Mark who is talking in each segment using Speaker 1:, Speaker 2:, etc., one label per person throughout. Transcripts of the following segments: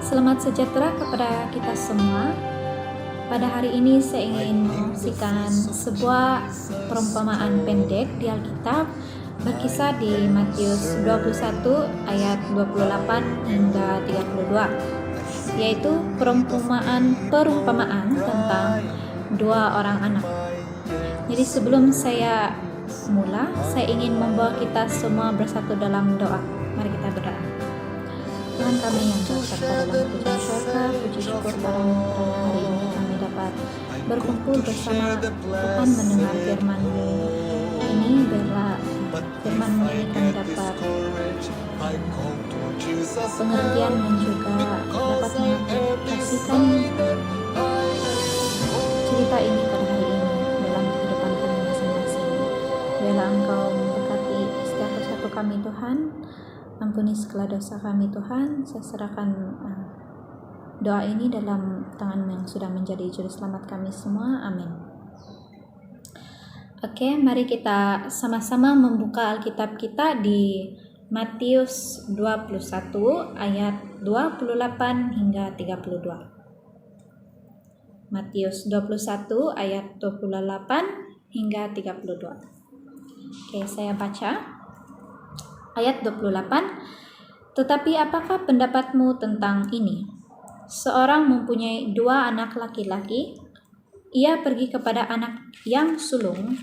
Speaker 1: Selamat sejahtera kepada kita semua. Pada hari ini saya ingin menyaksikan sebuah perumpamaan pendek di Alkitab berkisah di Matius 21 ayat 28 hingga 32, yaitu perumpamaan tentang dua orang anak. Jadi sebelum saya mula, saya ingin membawa kita semua bersatu dalam doa. Mari kita berdoa. Tuhan kami yang berserta dalam pujian syurga, puji syukur padamu karena hari ini kami dapat berkumpul bersama Tuhan mendengar firman-Mu ini. Biarlah firman-Mu ini kami dapat pengertian dan juga dapat mengaplikasikan cerita ini pada hari ini dalam kehidupan kami masing-masing. Biarlah Engkau memberkati setiap persatu kami Tuhan. Ampuni segala dosa kami Tuhan. Saya serahkan doa ini dalam tangan yang sudah menjadi juru selamat kami semua. Amin. Oke, mari kita sama-sama membuka Alkitab kita di Matius 21 ayat 28 hingga 32. Matius 21 ayat 28 hingga 32. Oke, saya baca. Ayat 28, tetapi apakah pendapatmu tentang ini? Seorang mempunyai dua anak laki-laki. Ia pergi kepada anak yang sulung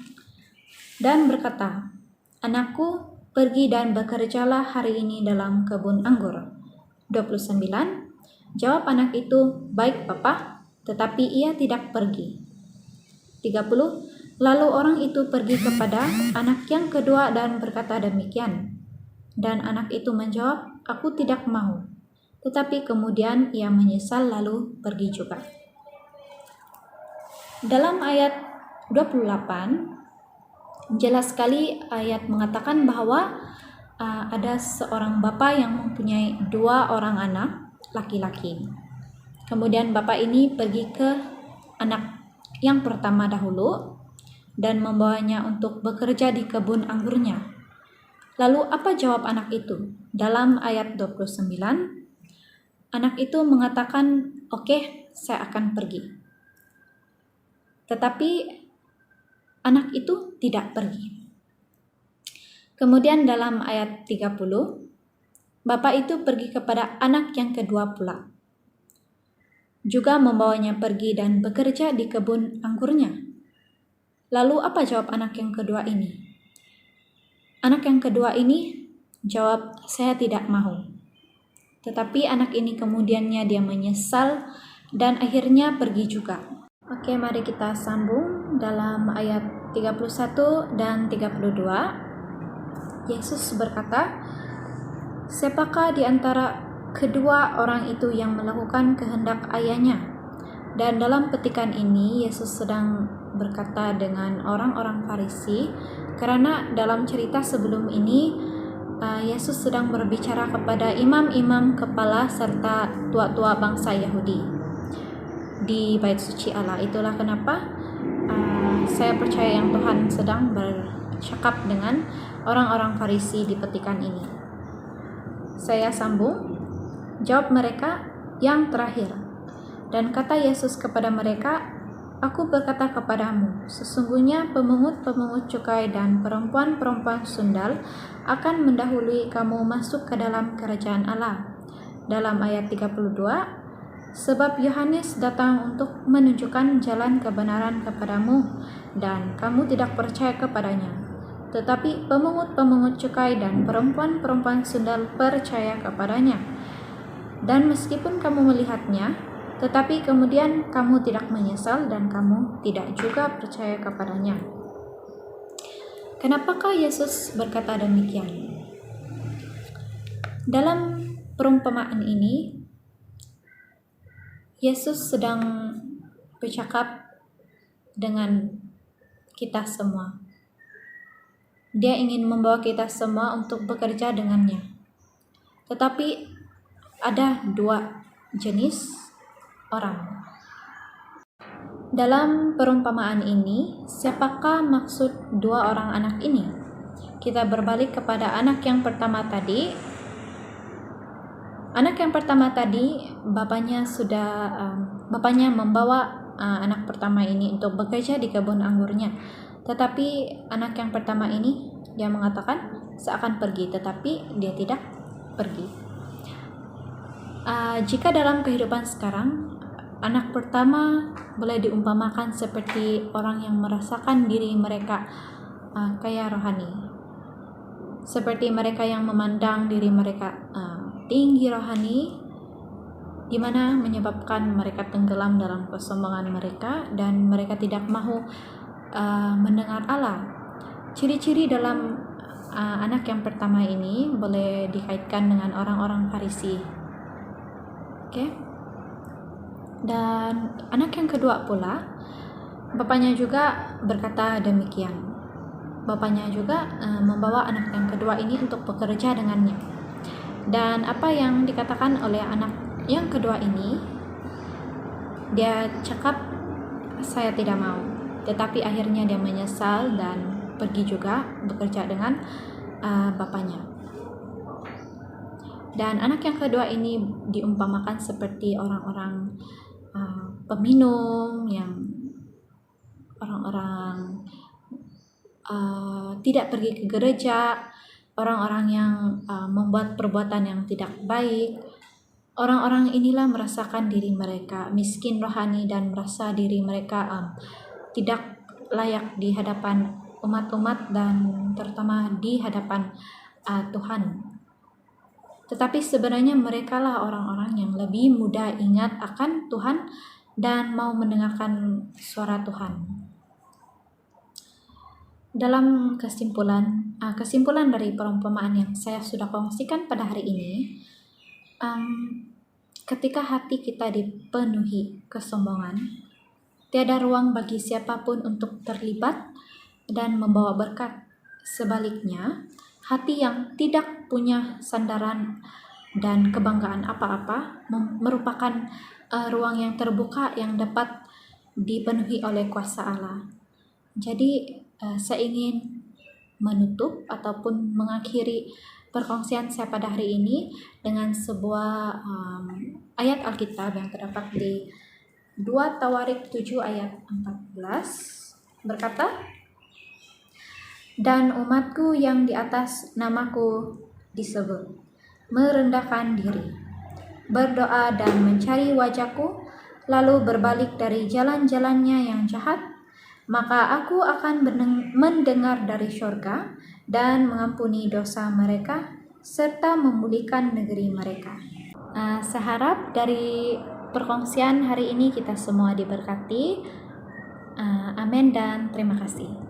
Speaker 1: dan berkata, "Anakku, pergi dan bekerjalah hari ini dalam kebun anggur." 29, jawab anak itu, "Baik, Bapa," tetapi ia tidak pergi. 30, lalu orang itu pergi kepada anak yang kedua dan berkata demikian. Dan anak itu menjawab, "Aku tidak mau." Tetapi kemudian ia menyesal lalu pergi juga. Dalam ayat 28, jelas sekali ayat mengatakan bahwa ada seorang bapa yang mempunyai dua orang anak laki-laki. Kemudian bapa ini pergi ke anak yang pertama dahulu dan membawanya untuk bekerja di kebun anggurnya. Lalu apa jawab anak itu? Dalam ayat 29, anak itu mengatakan, "Oke, saya akan pergi." Tetapi anak itu tidak pergi. Kemudian dalam ayat 30, bapak itu pergi kepada anak yang kedua pula, juga membawanya pergi dan bekerja di kebun anggurnya. Lalu apa jawab anak yang kedua ini? Anak yang kedua ini jawab, "Saya tidak mau." Tetapi anak ini kemudiannya dia menyesal dan akhirnya pergi juga. Oke, mari kita sambung dalam ayat 31 dan 32. Yesus berkata, "Siapakah di antara kedua orang itu yang melakukan kehendak ayahnya?" Dan dalam petikan ini Yesus sedang berkata dengan orang-orang Farisi, karena dalam cerita sebelum ini Yesus sedang berbicara kepada imam-imam kepala serta tua-tua bangsa Yahudi di bait suci Allah. Itulah kenapa saya percaya yang Tuhan sedang bercakap dengan orang-orang Farisi di petikan ini. Saya sambung. Jawab mereka yang terakhir. Dan kata Yesus kepada mereka, "Aku berkata kepadamu, sesungguhnya pemungut-pemungut cukai dan perempuan-perempuan sundal akan mendahului kamu masuk ke dalam kerajaan Allah." Dalam ayat 32, sebab Yohanes datang untuk menunjukkan jalan kebenaran kepadamu, dan kamu tidak percaya kepadanya. Tetapi pemungut-pemungut cukai dan perempuan-perempuan sundal percaya kepadanya. Dan meskipun kamu melihatnya, tetapi kemudian kamu tidak menyesal dan kamu tidak juga percaya kepadanya. Kenapakah Yesus berkata demikian? Dalam perumpamaan ini, Yesus sedang bercakap dengan kita semua. Dia ingin membawa kita semua untuk bekerja dengannya. Tetapi ada dua jenis orang. Dalam perumpamaan ini, siapakah maksud dua orang anak ini? Kita berbalik kepada anak yang pertama tadi. Anak yang pertama tadi, bapaknya membawa anak pertama ini untuk bekerja di kebun anggurnya. Tetapi anak yang pertama ini, dia mengatakan seakan pergi, tetapi dia tidak pergi. Jika dalam kehidupan sekarang, anak pertama boleh diumpamakan seperti orang yang merasakan diri mereka kaya rohani, seperti mereka yang memandang diri mereka tinggi rohani, di mana menyebabkan mereka tenggelam dalam kesombongan mereka dan mereka tidak mahu mendengar Allah. Ciri-ciri dalam anak yang pertama ini boleh dikaitkan dengan orang-orang Farisi. Oke. Dan anak yang kedua pula, bapaknya juga berkata demikian. Bapaknya juga membawa anak yang kedua ini untuk bekerja dengannya. Dan apa yang dikatakan oleh anak yang kedua ini, dia cakap, saya tidak mau. Tetapi akhirnya dia menyesal dan pergi juga bekerja dengan bapaknya. Dan anak yang kedua ini diumpamakan seperti orang-orang peminum, yang orang-orang tidak pergi ke gereja, orang-orang yang membuat perbuatan yang tidak baik. Orang-orang inilah merasakan diri mereka miskin rohani dan merasa diri mereka tidak layak di hadapan umat-umat dan terutama di hadapan Tuhan. Tetapi sebenarnya merekalah orang-orang yang lebih mudah ingat akan Tuhan dan mau mendengarkan suara Tuhan. Dalam kesimpulan dari perumpamaan yang saya sudah kongsikan pada hari ini, ketika hati kita dipenuhi kesombongan, tiada ruang bagi siapapun untuk terlibat dan membawa berkat. Sebaliknya, hati yang tidak punya sandaran dan kebanggaan apa-apa merupakan ruang yang terbuka yang dapat dipenuhi oleh kuasa Allah. Jadi, saya ingin menutup ataupun mengakhiri perkongsian saya pada hari ini dengan sebuah ayat Alkitab yang terdapat di 2 Tawarik 7 ayat 14 berkata, "Dan umatku yang di atas namaku disebut, merendahkan diri, berdoa dan mencari wajahku, lalu berbalik dari jalan-jalannya yang jahat, maka aku akan mendengar dari syurga dan mengampuni dosa mereka serta memulihkan negeri mereka." Saya harap dari perkongsian hari ini kita semua diberkati. Amin dan terima kasih.